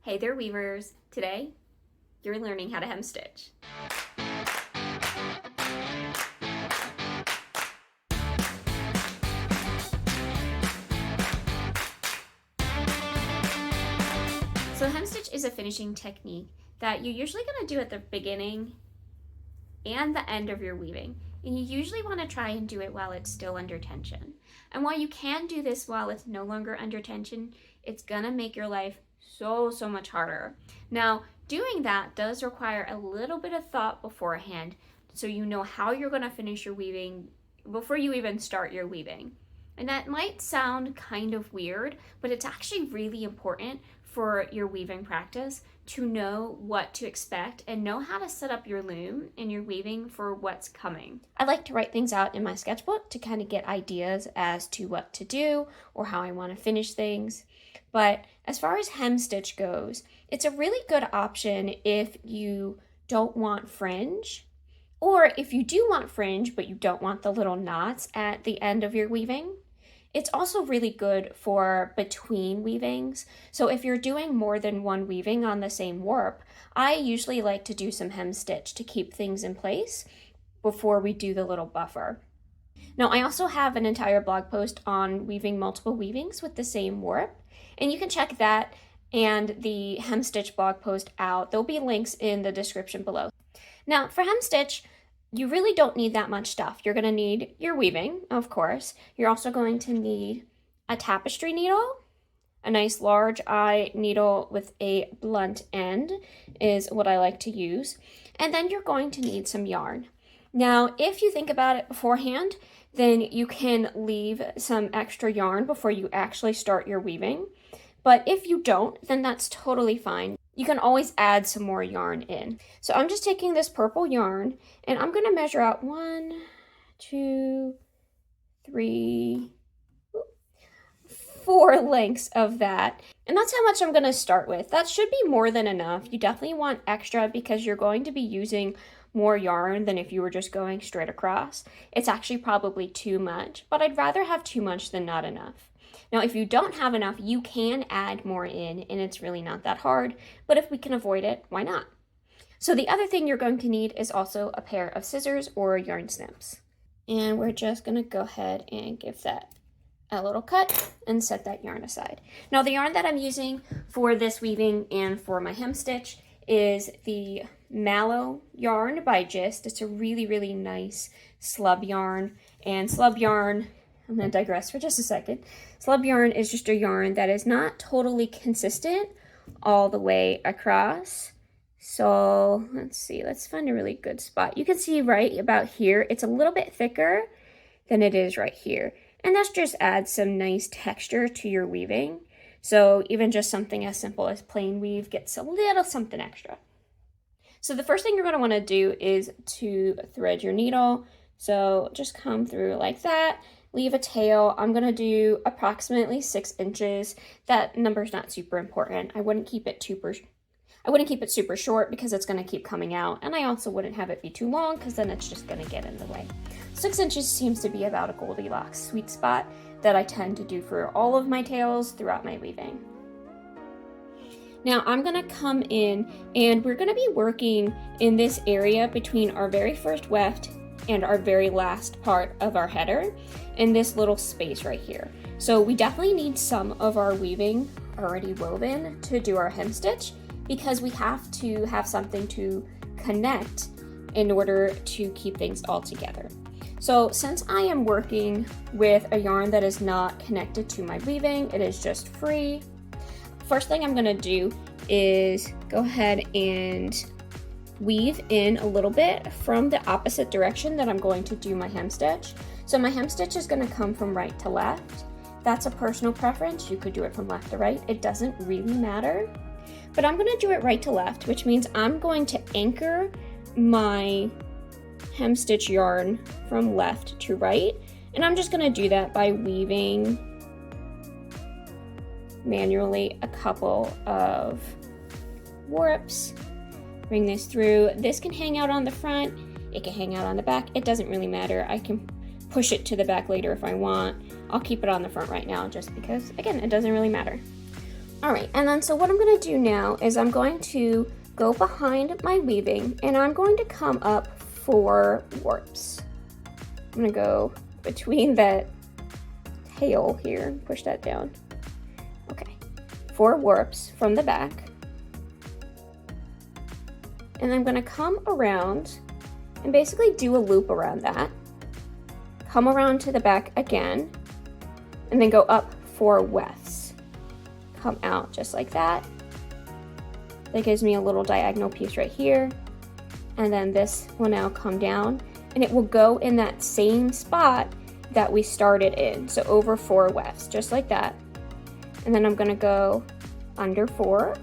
Hey there, weavers! Today, you're learning how to hem stitch. So hem stitch is a finishing technique that you're usually going to do at the beginning and the end of your weaving. And you usually want to try and do it while it's still under tension. And while you can do this while it's no longer under tension, it's going to make your life so much harder. Now, doing that does require a little bit of thought beforehand, so you know how you're going to finish your weaving before you even start your weaving. And that might sound kind of weird, but it's actually really important for your weaving practice to know what to expect and know how to set up your loom and your weaving for what's coming. I like to write things out in my sketchbook to kind of get ideas as to what to do or how I want to finish things. But as far as hem stitch goes, it's a really good option if you don't want fringe, or if you do want fringe but you don't want the little knots at the end of your weaving. It's also really good for between weavings. So if you're doing more than one weaving on the same warp, I usually like to do some hem stitch to keep things in place before we do the little buffer. Now, I also have an entire blog post on weaving multiple weavings with the same warp, and you can check that and the hem stitch blog post out. There'll be links in the description below. Now, for hem stitch, you really don't need that much stuff. You're going to need your weaving, of course. You're also going to need a tapestry needle. A nice large eye needle with a blunt end is what I like to use. And then you're going to need some yarn. Now, if you think about it beforehand, then you can leave some extra yarn before you actually start your weaving. But if you don't, then that's totally fine. You can always add some more yarn in. So I'm just taking this purple yarn and I'm going to measure out 1, 2, 3, 4 lengths of that. And that's how much I'm going to start with. That should be more than enough. You definitely want extra because you're going to be using more yarn than if you were just going straight across. It's actually probably too much, but I'd rather have too much than not enough. Now, if you don't have enough, you can add more in, and it's really not that hard, but if we can avoid it, why not? So the other thing you're going to need is also a pair of scissors or yarn snips. And we're just going to go ahead and give that a little cut and set that yarn aside. Now, the yarn that I'm using for this weaving and for my hem stitch is the Mallow yarn by Gist. It's a really nice slub yarn, and slub yarn, I'm going to digress for just a second. Slub yarn is just a yarn that is not totally consistent all the way across. So let's see, let's find a really good spot. You can see right about here, it's a little bit thicker than it is right here. And that just adds some nice texture to your weaving. So even just something as simple as plain weave gets a little something extra. So the first thing you're going to want to do is to thread your needle. So just come through like that. Leave a tail. I'm going to do approximately 6 inches. That number's not super important. I wouldn't keep it super short because it's going to keep coming out, and I also wouldn't have it be too long because then it's just going to get in the way. 6 inches seems to be about a Goldilocks sweet spot that I tend to do for all of my tails throughout my weaving. Now I'm going to come in and we're going to be working in this area between our very first weft and our very last part of our header in this little space right here. So we definitely need some of our weaving already woven to do our hem stitch because we have to have something to connect in order to keep things all together. So since I am working with a yarn that is not connected to my weaving, it is just free, first thing I'm going to do is go ahead and weave in a little bit from the opposite direction that I'm going to do my hem stitch. So my hem stitch is going to come from right to left. That's a personal preference. You could do it from left to right. It doesn't really matter. But I'm going to do it right to left, which means I'm going to anchor my hem stitch yarn from left to right. And I'm just going to do that by weaving manually a couple of warps. Bring this through. This can hang out on the front, it can hang out on the back, it doesn't really matter. I can push it to the back later if I want. I'll keep it on the front right now just because, again, it doesn't really matter. All right, and then so what I'm gonna do now is I'm going to go behind my weaving and I'm going to come up 4 warps. I'm gonna go between that tail here, push that down. Okay, 4 warps from the back. And I'm gonna come around and basically do a loop around that. Come around to the back again, and then go up 4 wefts. Come out just like that. That gives me a little diagonal piece right here. And then this will now come down, and it will go in that same spot that we started in. So over 4 wefts, just like that. And then I'm gonna go under 4.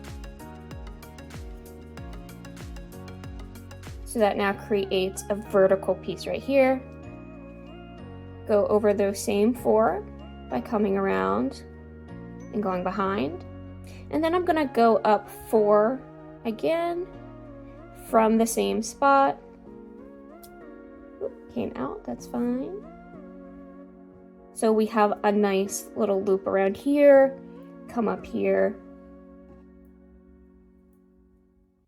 So that now creates a vertical piece right here. Go over those same 4 by coming around and going behind. And then I'm gonna go up 4 again from the same spot. Oop, came out, that's fine. So we have a nice little loop around here. Come up here.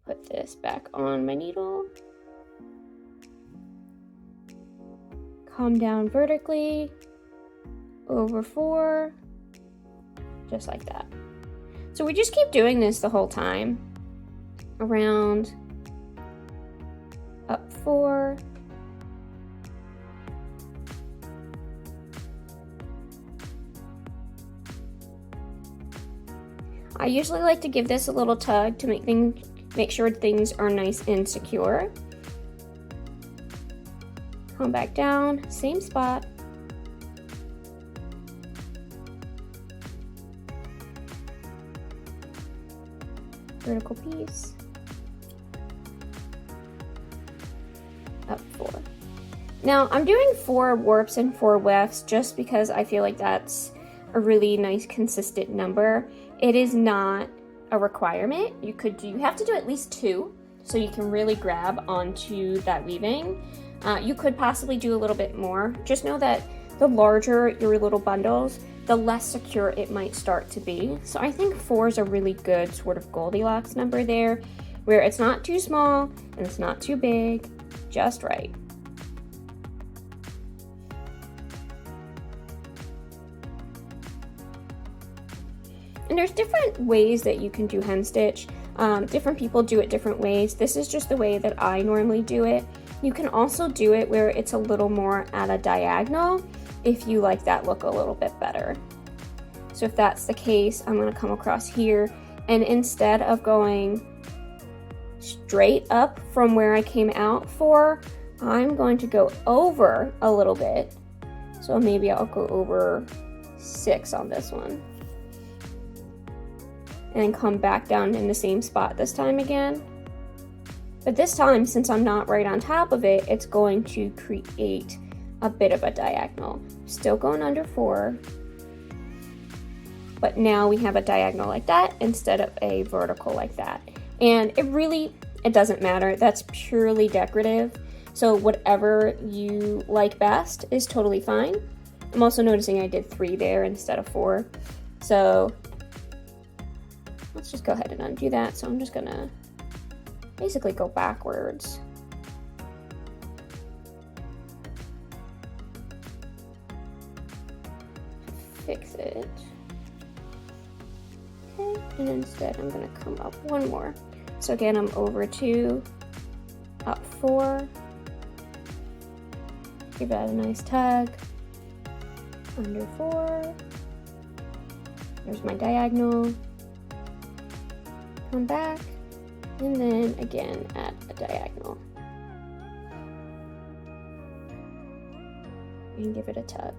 Put this back on my needle. Come down vertically, over 4, just like that. So we just keep doing this the whole time. Around, up 4. I usually like to give this a little tug to make sure things are nice and secure. Come back down, same spot. Vertical piece. Up 4. Now I'm doing 4 warps and 4 wefts just because I feel like that's a really nice consistent number. It is not a requirement. You have to do at least 2 so you can really grab onto that weaving. You could possibly do a little bit more. Just know that the larger your little bundles, the less secure it might start to be. So I think 4 is a really good sort of Goldilocks number there, where it's not too small and it's not too big, just right. And there's different ways that you can do hemstitch. Different people do it different ways. This is just the way that I normally do it. You can also do it where it's a little more at a diagonal if you like that look a little bit better. So if that's the case, I'm gonna come across here, and instead of going straight up from where I came out for, I'm going to go over a little bit. So maybe I'll go over 6 on this one. And come back down in the same spot this time again. But this time, since I'm not right on top of it, it's going to create a bit of a diagonal. Still going under 4, but now we have a diagonal like that instead of a vertical like that. And it doesn't matter. That's purely decorative. So whatever you like best is totally fine. I'm also noticing I did 3 there instead of 4. So let's just go ahead and undo that. So I'm just gonna basically go backwards. Fix it. Okay, and instead I'm gonna come up 1 more. So again, I'm over 2, up 4. Give that a nice tug. Under 4. There's my diagonal. Come back. And then again at a diagonal. And give it a tug.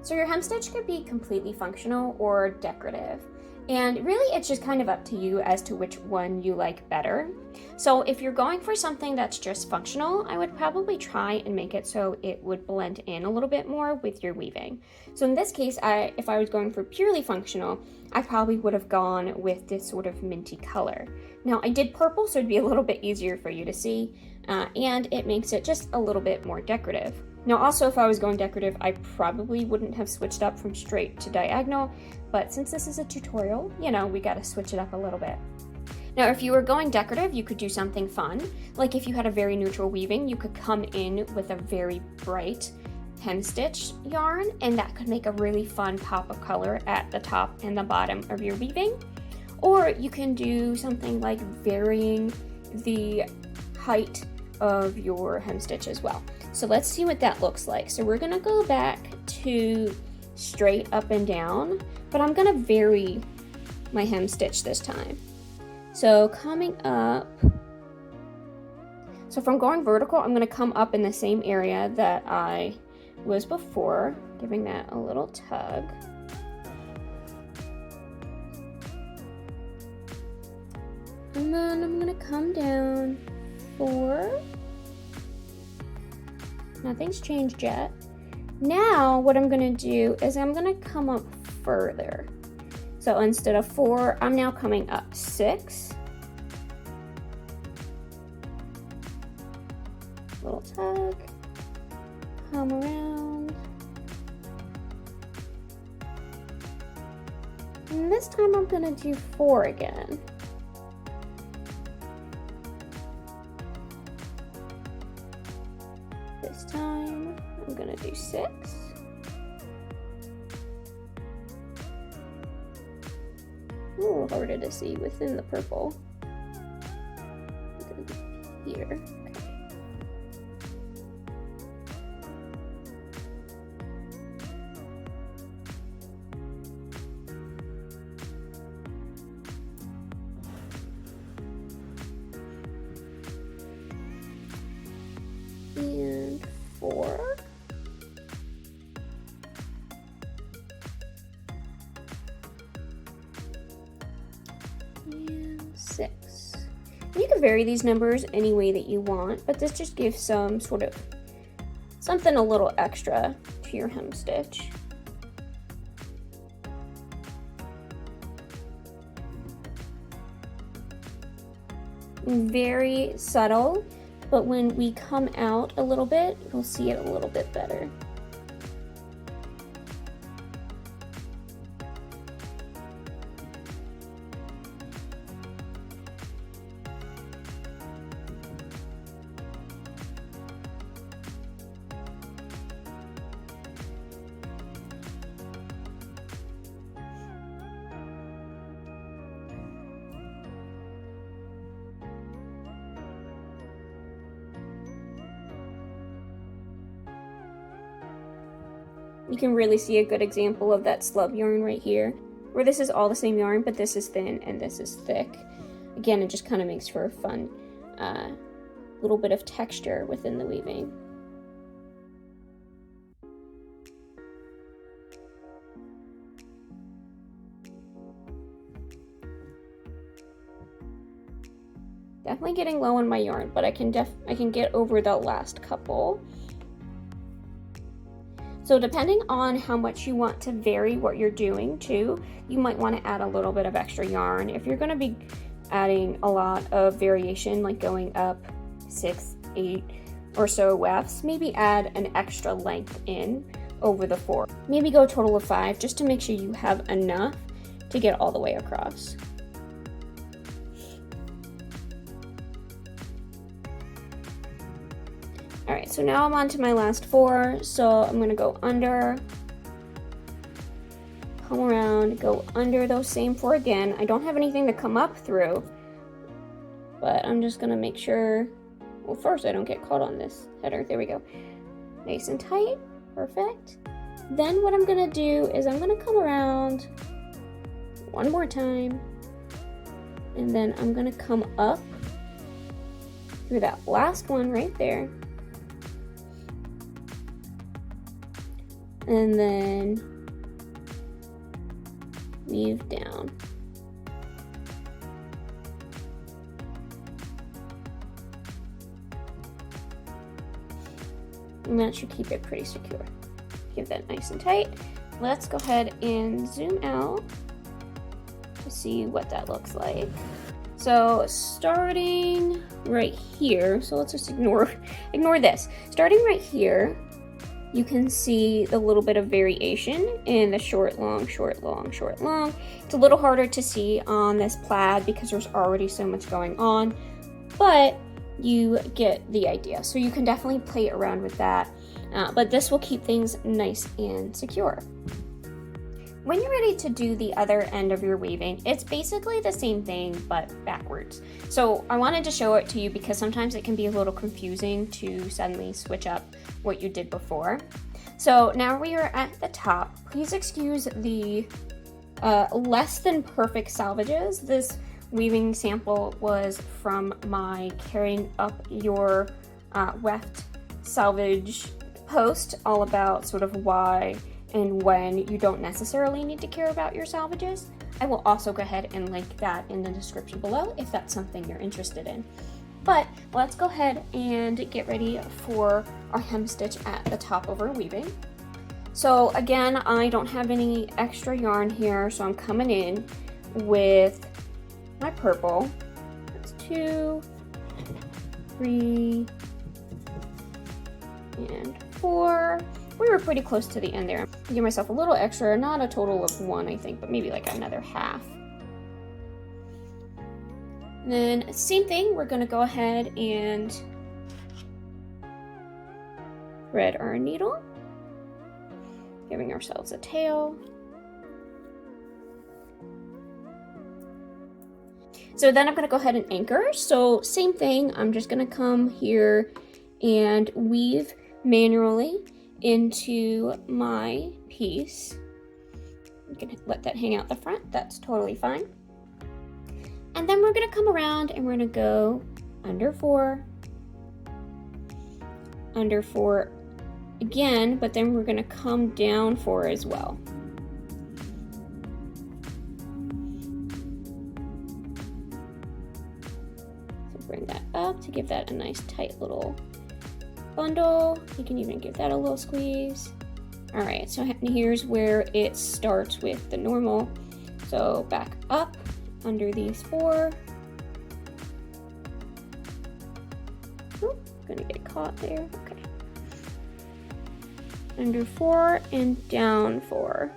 So your hemstitch could be completely functional or decorative. And really it's just kind of up to you as to which one you like better. So if you're going for something that's just functional, I would probably try and make it so it would blend in a little bit more with your weaving. So in this case, if I was going for purely functional, I probably would have gone with this sort of minty color. Now I did purple, so it'd be a little bit easier for you to see. and it makes it just a little bit more decorative. Now also, if I was going decorative, I probably wouldn't have switched up from straight to diagonal, but since this is a tutorial, you know, we gotta switch it up a little bit. Now, if you were going decorative, you could do something fun. Like if you had a very neutral weaving, you could come in with a very bright hemstitch yarn, and that could make a really fun pop of color at the top and the bottom of your weaving. Or you can do something like varying the height of your hemstitch as well. So let's see what that looks like. So we're gonna go back to straight up and down, but I'm gonna vary my hemstitch this time. So coming up, so if I'm going vertical, I'm gonna come up in the same area that I was before, giving that a little tug. And then I'm gonna come down 4. Nothing's changed yet. Now what I'm gonna do is I'm gonna come up further. So instead of 4, I'm now coming up 6. Little tug, come around. And this time I'm gonna do 4 again. This time I'm gonna do 6. A little harder to see within the purple. Here. Okay. And 4. And 6. And you can vary these numbers any way that you want, but this just gives some sort of something a little extra to your hemstitch. Very subtle, but when we come out a little bit, you'll see it a little bit better. You can really see a good example of that slub yarn right here, where this is all the same yarn, but this is thin and this is thick. Again, it just kind of makes for a fun little bit of texture within the weaving. Definitely getting low on my yarn, but I can get over the last couple. So depending on how much you want to vary what you're doing too, you might want to add a little bit of extra yarn. If you're going to be adding a lot of variation, like going up 6, 8 or so wefts, maybe add an extra length in over the 4. Maybe go a total of 5 just to make sure you have enough to get all the way across. Alright, so now I'm on to my last 4, so I'm going to go under, come around, go under those same 4 again. I don't have anything to come up through, but I'm just going to make sure, well, first I don't get caught on this header. There we go. Nice and tight, perfect. Then what I'm going to do is I'm going to come around one more time, and then I'm going to come up through that last one right there. And then weave down. And that should keep it pretty secure. Give that nice and tight. Let's go ahead and zoom out to see what that looks like. So starting right here, so let's just ignore this. Starting right here, you can see the little bit of variation in the short, long, short, long, short, long. It's a little harder to see on this plaid because there's already so much going on, but you get the idea. So you can definitely play around with that, but this will keep things nice and secure. When you're ready to do the other end of your weaving, it's basically the same thing, but backwards. So I wanted to show it to you because sometimes it can be a little confusing to suddenly switch up what you did before. So now we are at the top. Please excuse the less than perfect salvages. This weaving sample was from my Carrying Up Your Weft salvage post, all about sort of why and when you don't necessarily need to care about your salvages. I will also go ahead and link that in the description below if that's something you're interested in. But let's go ahead and get ready for our hem stitch at the top of our weaving. So again, I don't have any extra yarn here, so I'm coming in with my purple. That's 2, 3, and 4. We were pretty close to the end there. Give myself a little extra, not a total of 1, I think, but maybe like another half. And then same thing, we're gonna go ahead and thread our needle, giving ourselves a tail. So then I'm gonna go ahead and anchor. So same thing, I'm just gonna come here and weave manually into my piece. I'm gonna let that hang out the front, that's totally fine. And then we're gonna come around and we're gonna go under 4, under 4 again, but then we're gonna come down 4 as well. So bring that up to give that a nice tight little bundle. You can even give that a little squeeze. All right, so here's where it starts with the normal. So back up under these 4. Oh, gonna get caught there. Okay. Under 4 and down 4.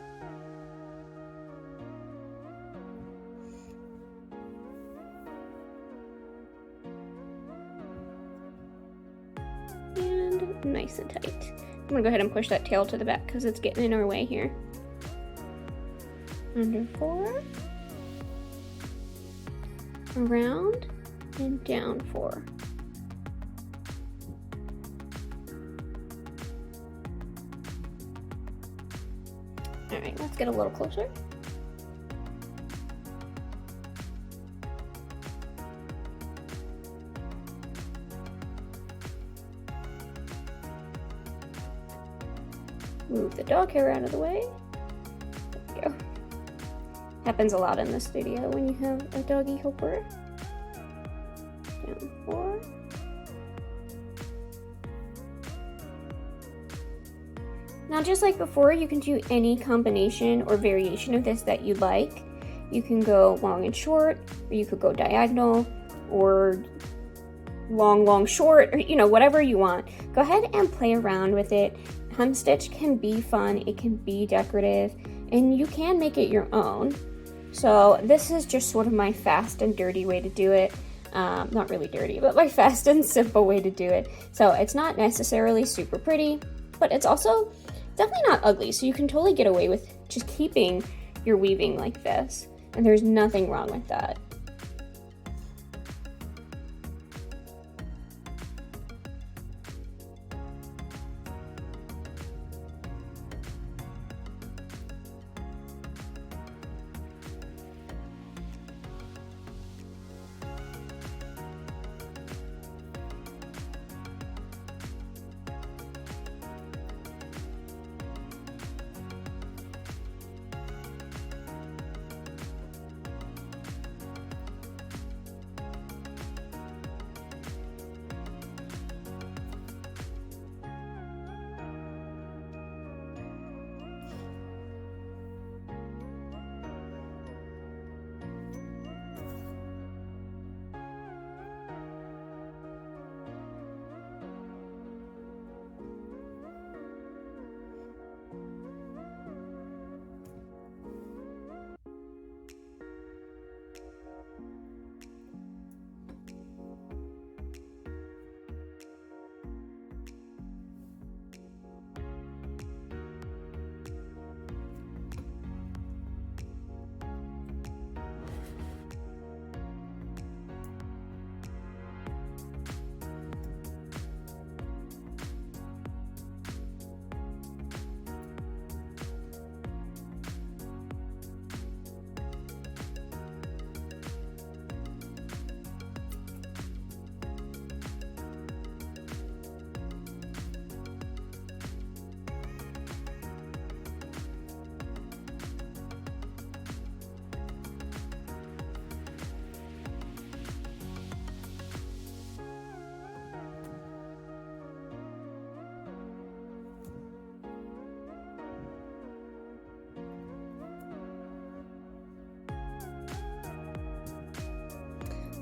Nice and tight. I'm gonna go ahead and push that tail to the back because it's getting in our way here. Under 4, around, and down 4. All right, let's get a little closer. Move the dog hair out of the way. There we go. Happens a lot in this video when you have a doggy helper. Down 4. Now just like before, you can do any combination or variation of this that you like. You can go long and short, or you could go diagonal, or long, long, short, or you know, whatever you want. Go ahead and play around with it. Hem stitch can be fun, it can be decorative, and you can make it your own. So this is just sort of my fast and dirty way to do it. Not really dirty, but my fast and simple way to do it. So it's not necessarily super pretty, but it's also definitely not ugly. So you can totally get away with just keeping your weaving like this. And there's nothing wrong with that.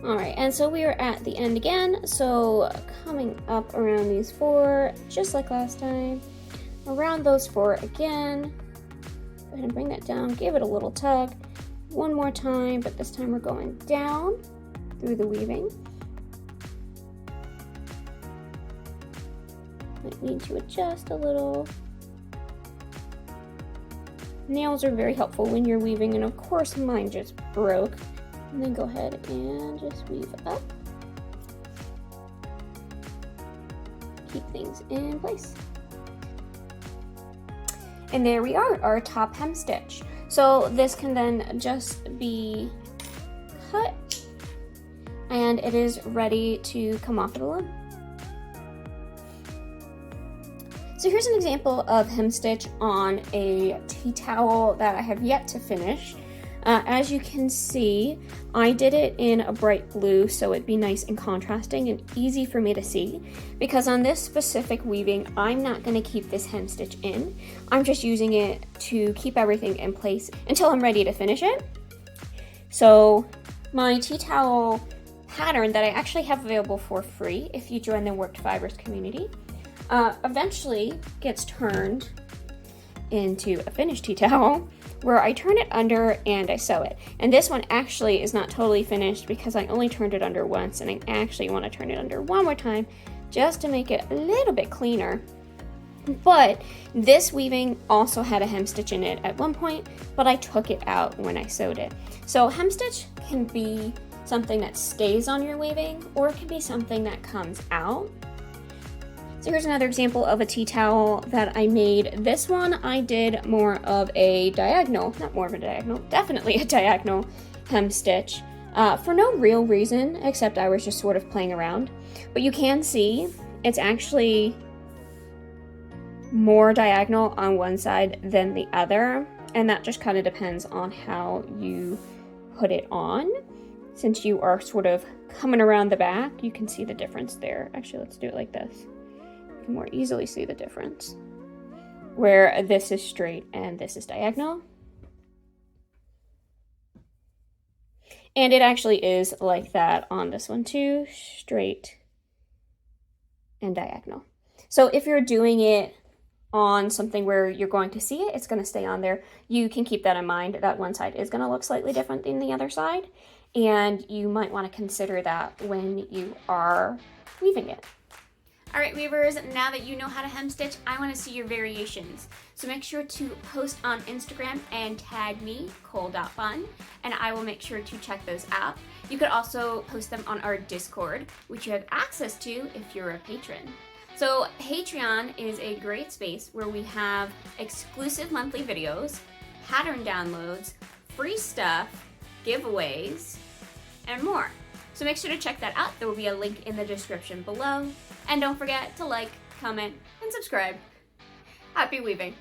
Alright, and so we are at the end again, so coming up around these 4, just like last time, around those 4 again. Go ahead and bring that down, give it a little tug, one more time, but this time we're going down through the weaving. Might need to adjust a little. Nails are very helpful when you're weaving, and of course mine just broke. And then go ahead and just weave up. Keep things in place. And there we are, our top hem stitch. So this can then just be cut, and it is ready to come off of the loom. So here's an example of hem stitch on a tea towel that I have yet to finish. As you can see, I did it in a bright blue so it'd be nice and contrasting and easy for me to see, because on this specific weaving, I'm not going to keep this hem stitch in. I'm just using it to keep everything in place until I'm ready to finish it. So my tea towel pattern that I actually have available for free if you join the Worked Fibers community eventually gets turned into a finished tea towel where I turn it under and I sew it. And this one actually is not totally finished because I only turned it under once, and I actually want to turn it under one more time just to make it a little bit cleaner. But this weaving also had a hem stitch in it at one point, but I took it out when I sewed it. So hem stitch can be something that stays on your weaving, or it can be something that comes out. So here's another example of a tea towel that I made. This one I did more of a diagonal, not more of a diagonal, definitely a diagonal hem stitch for no real reason, except I was just sort of playing around. But you can see it's actually more diagonal on one side than the other, and that just kind of depends on how you put it on. Since you are sort of coming around the back, you can see the difference there. Actually, let's do it like this. More easily see the difference where this is straight and this is diagonal. And it actually is like that on this one too, straight and diagonal. So if you're doing it on something where you're going to see it, it's going to stay on there. You can keep that in mind, that one side is going to look slightly different than the other side, and you might want to consider that when you are weaving it. All right, weavers, now that you know how to hem stitch, I want to see your variations. So make sure to post on Instagram and tag me, Cole.fun, and I will make sure to check those out. You could also post them on our Discord, which you have access to if you're a patron. So Patreon is a great space where we have exclusive monthly videos, pattern downloads, free stuff, giveaways, and more. So make sure to check that out. There will be a link in the description below. And don't forget to like, comment, and subscribe. Happy weaving!